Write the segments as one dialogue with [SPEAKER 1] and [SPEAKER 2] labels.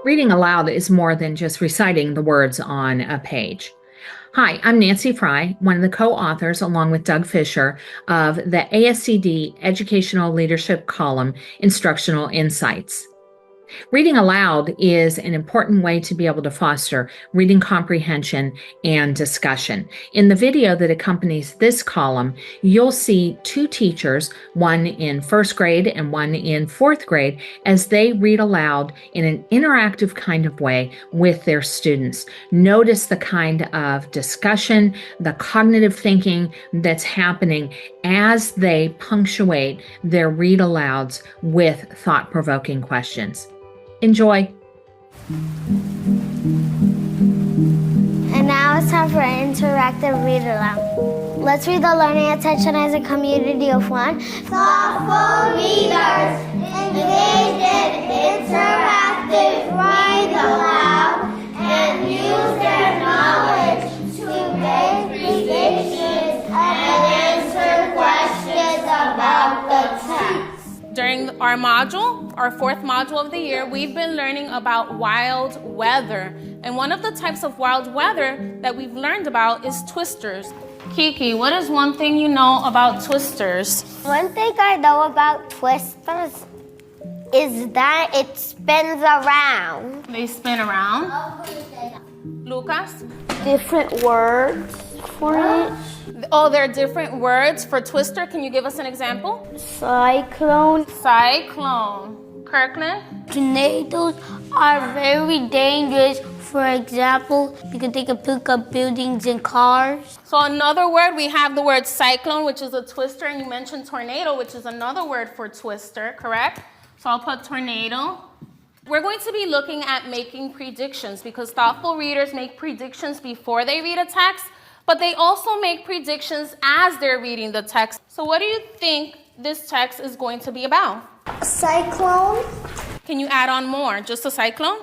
[SPEAKER 1] Reading aloud is more than just reciting the words on a page. Hi, I'm Nancy Frey, one of the co-authors, along with Doug Fisher, of the ASCD Educational Leadership column, Instructional Insights. Reading aloud is an important way to be able to foster reading comprehension and discussion. In the video that accompanies this column, you'll see two teachers, one in first grade and one in fourth grade, as they read aloud in an interactive kind of way with their students. Notice the kind of discussion, the cognitive thinking that's happening as they punctuate their read alouds with thought-provoking questions. Enjoy.
[SPEAKER 2] And now it's time for an interactive read aloud. Let's read the learning attention as a community of one. Thoughtful readers, engage in interactive read aloud and use their knowledge to make predictions and answer questions about the text.
[SPEAKER 3] During our module, our fourth module of the year, we've been learning about wild weather. And one of the types of wild weather that we've learned about is twisters. Kiki, what is one thing you know about twisters?
[SPEAKER 2] One thing I know about twisters is that it spins around.
[SPEAKER 3] They spin around. Lucas?
[SPEAKER 2] Different words for it.
[SPEAKER 3] Oh, there are different words for twister. Can you give us an example?
[SPEAKER 2] Cyclone.
[SPEAKER 3] Cyclone. Kirkland?
[SPEAKER 2] Tornadoes are very dangerous. For example, because they can pick up buildings and cars.
[SPEAKER 3] So another word, we have the word cyclone, which is a twister, and you mentioned tornado, which is another word for twister, correct? So I'll put tornado. We're going to be looking at making predictions because thoughtful readers make predictions before they read a text, but they also make predictions as they're reading the text. So what do you think this text is going to be about?
[SPEAKER 2] A cyclone.
[SPEAKER 3] Can you add on more? Just a cyclone?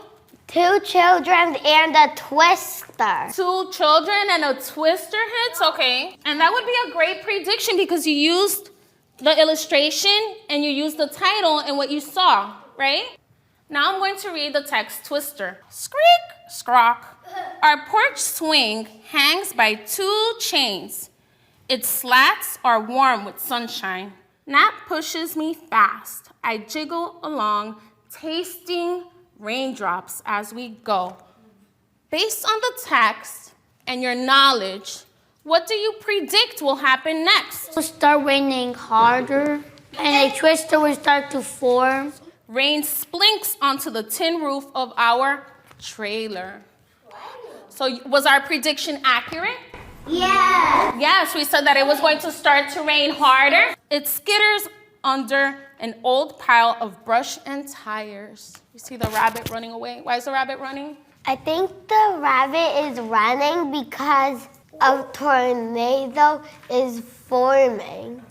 [SPEAKER 2] Two children and a twister.
[SPEAKER 3] Two children and a twister hits? Okay. And that would be a great prediction because you used the illustration and you used the title and what you saw, right? Now I'm going to read the text twister. Skreek, skrock. Our porch swing hangs by two chains. Its slats are warm with sunshine. Nap pushes me fast. I jiggle along, tasting raindrops as we go. Based on the text and your knowledge, what do you predict will happen next?
[SPEAKER 2] It will start raining harder, and a twister will start to form.
[SPEAKER 3] Rain splinks onto the tin roof of our trailer. So was our prediction accurate?
[SPEAKER 2] Yes.
[SPEAKER 3] Yes, we said that it was going to start to rain harder. It skitters under an old pile of brush and tires. You see the rabbit running away. Why is the rabbit running?
[SPEAKER 2] I think the rabbit is running because a tornado is forming.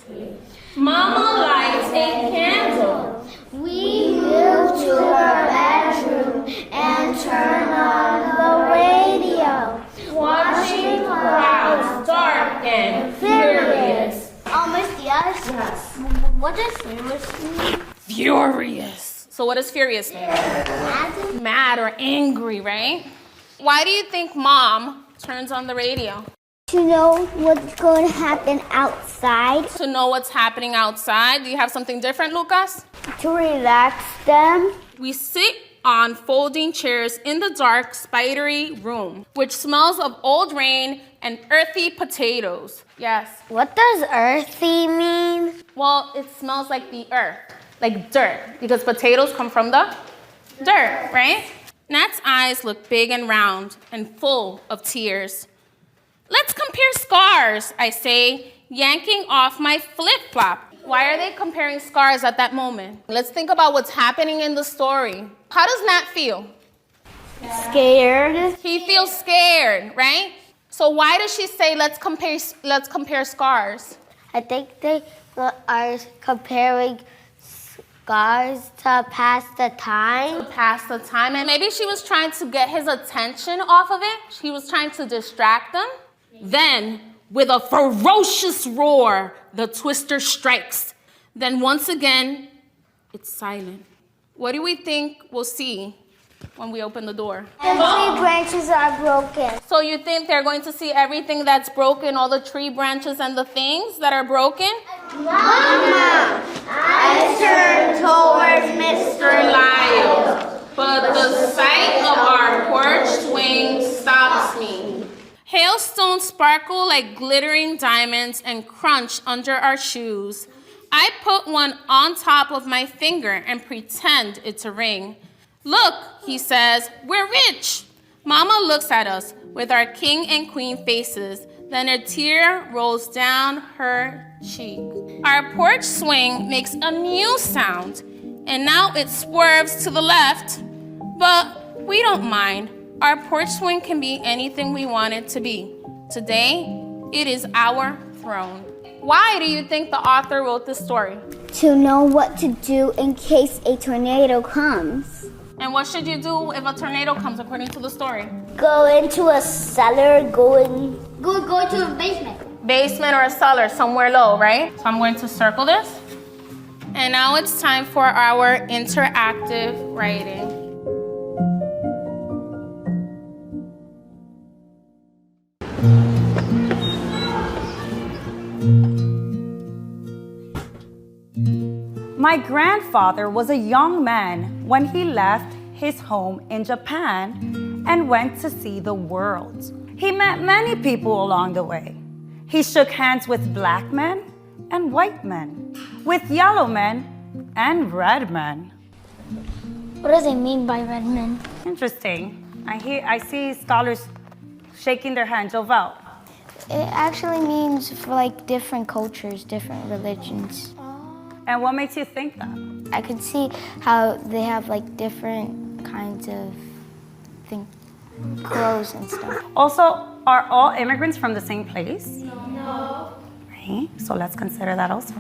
[SPEAKER 3] Mama lights a candle.
[SPEAKER 2] We move to our bedroom and turn on the radio.
[SPEAKER 3] Watching clouds dark and furious.
[SPEAKER 2] Almost yes. Yes. What does furious mean?
[SPEAKER 3] Furious. So what does furious mean? Mad or angry, right? Why do you think Mom turns on the radio?
[SPEAKER 2] To know what's going to happen outside.
[SPEAKER 3] To know what's happening outside. Do you have something different, Lucas?
[SPEAKER 2] To relax them.
[SPEAKER 3] We sit on folding chairs in the dark, spidery room, which smells of old rain and earthy potatoes. Yes.
[SPEAKER 2] What does earthy mean?
[SPEAKER 3] Well, it smells like the earth, like dirt, because potatoes come from the dirt, right? Nat's eyes look big and round and full of tears. Let's compare scars, I say, yanking off my flip-flop. Why are they comparing scars at that moment? Let's think about what's happening in the story. How does Nat feel?
[SPEAKER 2] Scared.
[SPEAKER 3] He feels scared, right? So why does she say, let's compare scars?
[SPEAKER 2] I think they are comparing scars to pass the time.
[SPEAKER 3] To pass the time. And maybe she was trying to get his attention off of it. She was trying to distract him. Then, with a ferocious roar, the twister strikes. Then once again, it's silent. What do we think we'll see when we open the door.
[SPEAKER 2] The tree branches are broken.
[SPEAKER 3] So you think they're going to see everything that's broken, all the tree branches and the things that are broken?
[SPEAKER 2] Mama, I turn towards Mr.
[SPEAKER 3] Lyle, but the sight of our porch swing stops me. Hailstones sparkle like glittering diamonds and crunch under our shoes. I put one on top of my finger and pretend it's a ring. Look, he says, we're rich. Mama looks at us with our king and queen faces. Then a tear rolls down her cheek. Our porch swing makes a new sound, and now it swerves to the left. But we don't mind. Our porch swing can be anything we want it to be. Today, it is our throne. Why do you think the author wrote this story?
[SPEAKER 2] To know what to do in case a tornado comes.
[SPEAKER 3] And what should you do if a tornado comes, according to the story?
[SPEAKER 2] Go into a cellar, go to a basement.
[SPEAKER 3] Basement or a cellar, somewhere low, right? So I'm going to circle this. And now it's time for our interactive writing.
[SPEAKER 4] My grandfather was a young man when he left his home in Japan and went to see the world. He met many people along the way. He shook hands with black men and white men, with yellow men and red men.
[SPEAKER 2] What does it mean by red men?
[SPEAKER 4] Interesting. I see scholars shaking their hands. Jovel.
[SPEAKER 2] It actually means for like different cultures, different religions.
[SPEAKER 4] And what makes you think that?
[SPEAKER 2] I could see how they have like different kinds of clothes and stuff.
[SPEAKER 4] Also, are all immigrants from the same place? No. Right? So let's consider that also.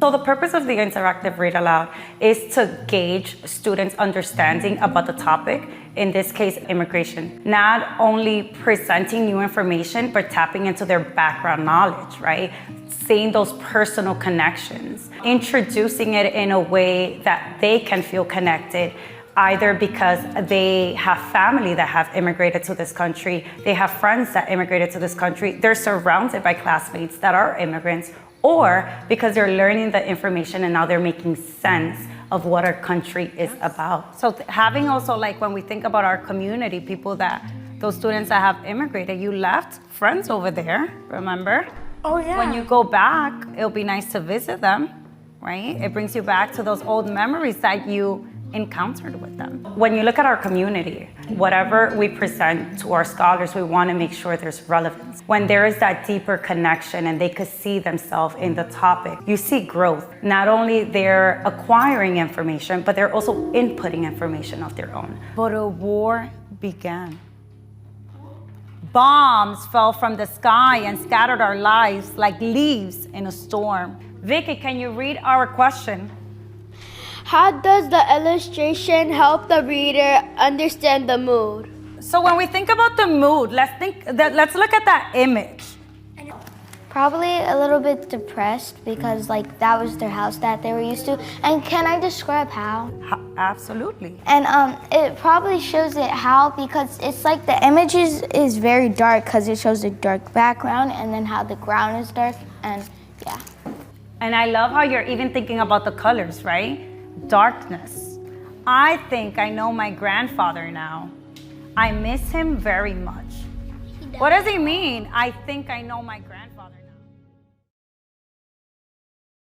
[SPEAKER 4] So the purpose of the interactive Read Aloud is to gauge students' understanding about the topic, in this case, immigration. Not only presenting new information, but tapping into their background knowledge, right? Seeing those personal connections, introducing it in a way that they can feel connected, either because they have family that have immigrated to this country, they have friends that immigrated to this country, they're surrounded by classmates that are immigrants, or because they're learning the information and now they're making sense of what our country is about. So having also, like when we think about our community, those students that have immigrated, you left friends over there, remember?
[SPEAKER 2] Oh yeah.
[SPEAKER 4] When you go back, it'll be nice to visit them, right? It brings you back to those old memories that you encountered with them. When you look at our community, whatever we present to our scholars, we want to make sure there's relevance. When there is that deeper connection and they could see themselves in the topic, you see growth. Not only they're acquiring information, but they're also inputting information of their own. But a war began. Bombs fell from the sky and scattered our lives like leaves in a storm. Vicky, can you read our question?
[SPEAKER 2] How does the illustration help the reader understand the mood?
[SPEAKER 4] So when we think about the mood, let's look at that image.
[SPEAKER 2] Probably a little bit depressed because like that was their house that they were used to. And can I describe how?
[SPEAKER 4] Absolutely.
[SPEAKER 2] And it probably shows it how because it's like the image is very dark because it shows a dark background and then how the ground is dark and yeah.
[SPEAKER 4] And I love how you're even thinking about the colors, right? Darkness. I think I know my grandfather now. I miss him very much. What does he mean? I think I know my grandfather now.